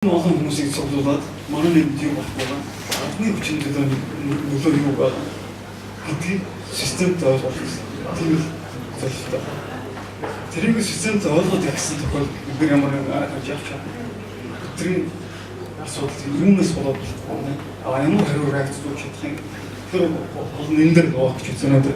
олон хүмүүсийг цуглуулад манай нийгэмд юу болох вэ? Бидний хүчин нөлөө юу вэ гэдгийг системд ойлгох гэсэн. Тийм л зөвлөлтөө. Тэрийг системд ойлгоод явсан тохиолдолд бид ямар яаж явах вэ? Тэрийн асуудал юунаас болоод ямар хариу реакц үүсгэж чадах юм? Тэр бол энэ дээр гоогч үзэн үү?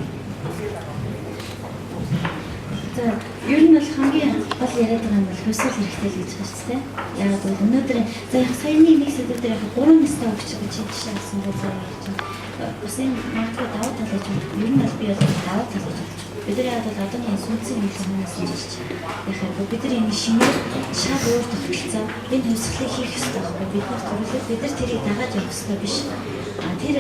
За, ер нь бол хамгийн гол яриад байгаа нь бол хөвсөл хэрэгтэй л гэж байна шүү дээ. Яг бол өнөөдөр за яг саяны нэг сэдв дээр яг 3 настай өгч гэж жишээ авсан байгаа юм. Усын магадгүй даваа тал гэж байна. Ер нь бол би бол даваа тал гэж байна. Бид нар яг бол одооний сүнсийн нэг хүмүүс юм шиг. Тэгэхээр бид нар энэ шинээр шал өөр тогтолцоо энэ хөвсөлийг хийх ёстой байхгүй. Бид нар тэрийг дагаад явах ёстой биш. Тэр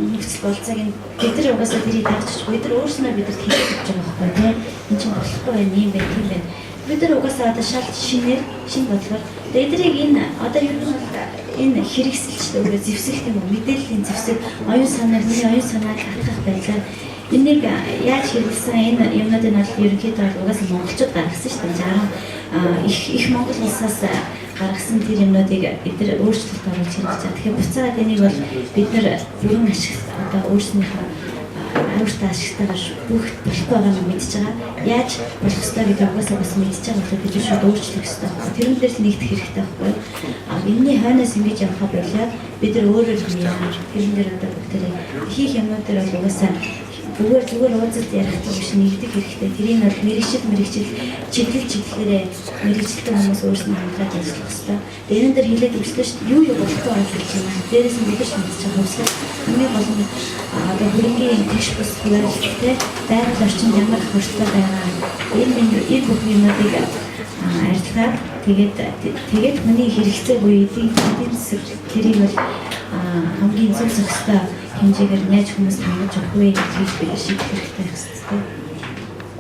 нөхцөл болцоог нь бид нар угаасаа тэрийг дагчих. Бид нар өөрснөө бидэнд хийж өгч байгаа байхгүй тийм. Энд чинь болохгүй байх юм байна тийм байна. Бид нар угаасаа одоо шал шинээр шинэ бодлоор эдрийг энэ одоо ер нь энэ хэрэгсэлчтэй өөрөө зэвсэх юм уу мэдээллийн зэвсэг оюун санаа миний оюун санааг хатгах байлаа. Энийг яаж хэрэглэсэн энэ юмнуудыг нь ерөнхийдөө угаасаа монголчууд гаргасан шүү дээ. Их монгол улсаас гаргасан тэр юмнуудыг эдгээр өөрчлөлт оруулж хэрэгжиж байгаа. Тэгэхээр буцаад энийг бол бид нар бүрэн ашиглах одоо өөрснийхөө аюултай ашигтайгаар бүгд болохгүй байгаа нь мэдж байгаа. Яаж болох ёстой гэдэг угаасаа бас мэдж байгаа болохоор бид шууд өөрчлөх ёстой. Тэрэн дээр л нэгдэх хэрэгтэй байхгүй. Энэний хойноос ингэж явахаа болоод бид нар өөрөөр тэрэн дээр одоо бүгдээ хийх юмнууд дээр бол угаасаа зүгээр уулзалт ярих гэж нэгдэх хэрэгтэй. Тэрийг бол мэрэгчил чиглэлээрээ мэрэгчлээ хүмүүс өөрсдөө хангаж ажиллах хэрэгтэй. Дээрэн дээр хилээд өглөө шүү дээ. Юу болохгүй байх гэж байна. Дээрээс нь бид ч мэдчихэж байгаа хүмүүс. Хамгийн гол нь одоо хөрөнгөний тэгш бус хуваалцтай байгаль орчинд ямар хөрстэй байгаа. Энэ бүх юмнуудыг арилгаад тэгээд хүний хэрэгцээ буюу эдийн засаг тэрийг бол хамгийн зөв зохистой хэмжээгээр яаж хүмүүс хангаж өгөх вэ гэж бид шийдэх хэрэгтэй байна.